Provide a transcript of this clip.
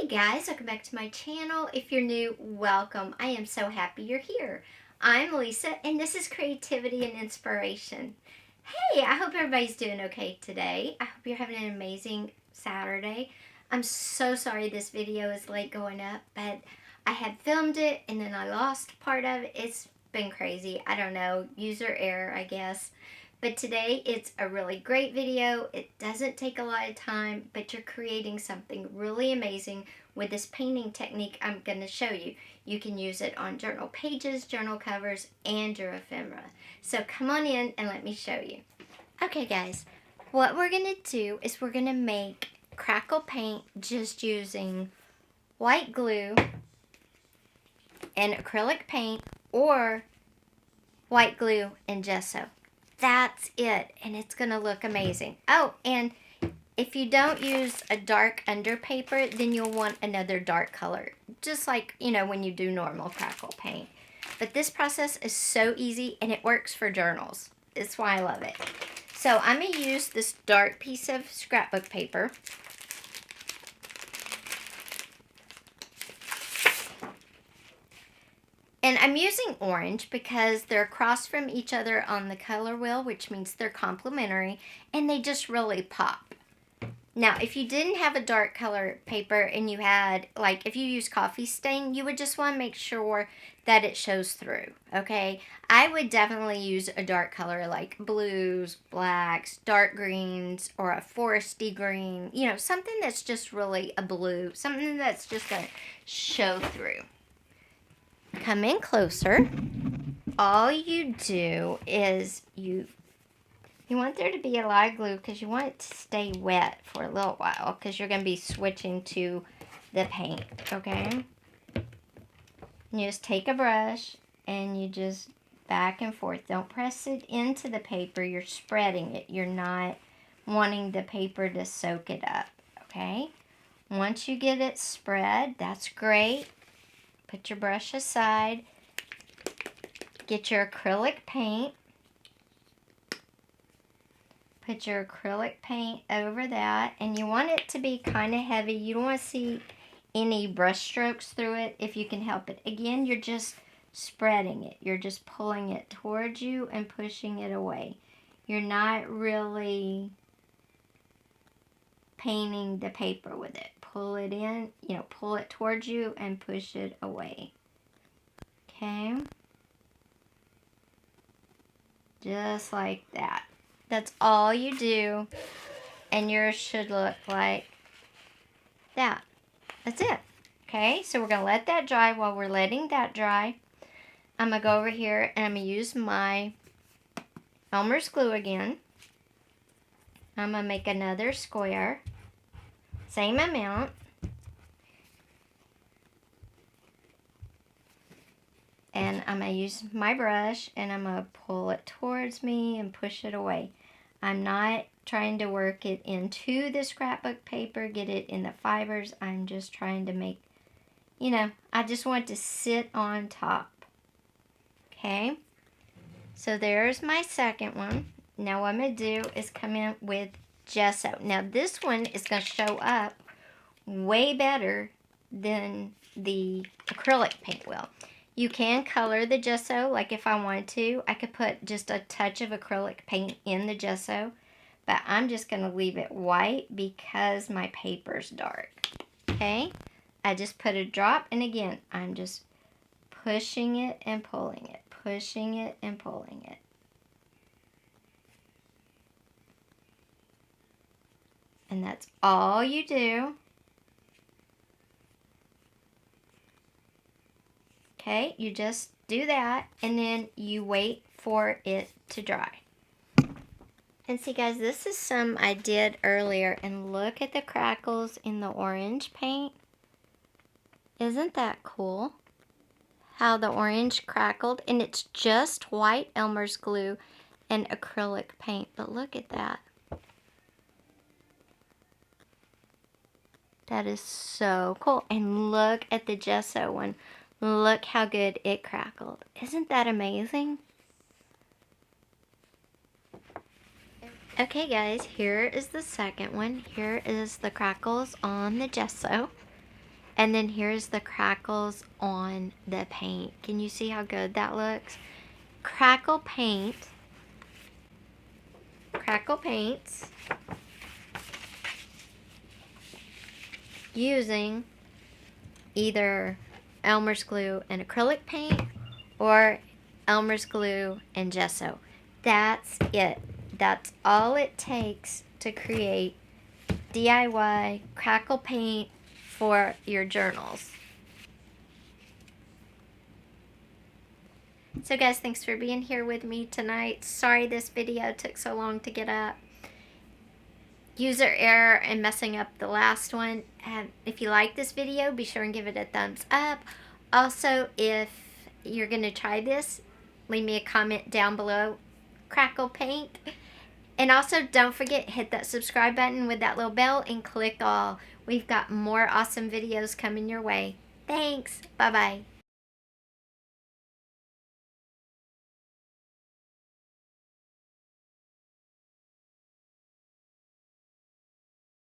Hey guys, welcome back to my channel. If you're new, welcome. I am so happy you're here. I'm Lisa and this is Creativity and Inspiration. Hey, I hope everybody's doing okay today. I hope you're having an amazing Saturday. I'm so sorry this video is late going up, but I had filmed it and then I lost part of it. It's been crazy. I don't know, user error I guess. But today it's a really great video. It doesn't take a lot of time, but you're creating something really amazing with this painting technique I'm going to show you. You can use it on journal pages, journal covers, and your ephemera. So come on in and let me show you. Okay guys, what we're going to do is we're going to make crackle paint just using white glue and acrylic paint or white glue and gesso. That's it, and it's gonna look amazing. Oh, and if you don't use a dark under paper, then you'll want another dark color, just like, you know, when you do normal crackle paint. But this process is so easy, and it works for journals. That's why I love it. So I'm gonna use this dark piece of scrapbook paper. And I'm using orange because they're across from each other on the color wheel, which means they're complementary, and they just really pop. Now, if you didn't have a dark color paper and you had, like, if you use coffee stain, you would just want to make sure that it shows through, okay? I would definitely use a dark color like blues, blacks, dark greens, or a foresty green, you know, something that's just really a blue, something that's just going to show through. Come in closer. All you do is you want there to be a lot of glue because you want it to stay wet for a little while because you're going to be switching to the paint, okay? You just take a brush and you just back and forth. Don't press it into the paper. You're spreading it. You're not wanting the paper to soak it up, okay? Once you get it spread, that's great. Put your brush aside, get your acrylic paint, put your acrylic paint over that, and you want it to be kind of heavy. You don't want to see any brush strokes through it if you can help it. Again, you're just spreading it. You're just pulling it towards you and pushing it away. You're not really painting the paper with it. Pull it in, you know, pull it towards you and push it away. Okay? Just like that. That's all you do, and yours should look like that. That's it. Okay, so we're going to let that dry. While we're letting that dry, I'm going to go over here and I'm going to use my Elmer's glue again. I'm going to make another square. Same amount. And I'm going to use my brush and I'm going to pull it towards me and push it away. I'm not trying to work it into the scrapbook paper, get it in the fibers. I'm just trying to make, you know, I just want it to sit on top. Okay? So there's my second one. Now what I'm going to do is come in with gesso. Now this one is going to show up way better than the acrylic paint will. You can color the gesso, like if I wanted to. I could put just a touch of acrylic paint in the gesso, but I'm just going to leave it white because my paper's dark. Okay? I just put a drop, and again, I'm just pushing it and pulling it, pushing it and pulling it. And that's all you do. Okay, you just do that, and then you wait for it to dry. And see guys, this is some I did earlier, and look at the crackles in the orange paint. Isn't that cool? How the orange crackled, and it's just white Elmer's glue and acrylic paint, but look at that. That is so cool. And look at the gesso one. Look how good it crackled. Isn't that amazing? Okay guys, here is the second one. Here is the crackles on the gesso. And then here's the crackles on the paint. Can you see how good that looks? Crackle paints using either Elmer's glue and acrylic paint or Elmer's glue and gesso. That's it. That's all it takes to create DIY crackle paint for your journals. So guys, thanks for being here with me tonight. Sorry this video took so long to get up. User error and messing up the last one. If you like this video, be sure and give it a thumbs up. Also, if you're going to try this, leave me a comment down below. Crackle paint. And also, don't forget, hit that subscribe button with that little bell and click all. We've got more awesome videos coming your way. Thanks. Bye-bye.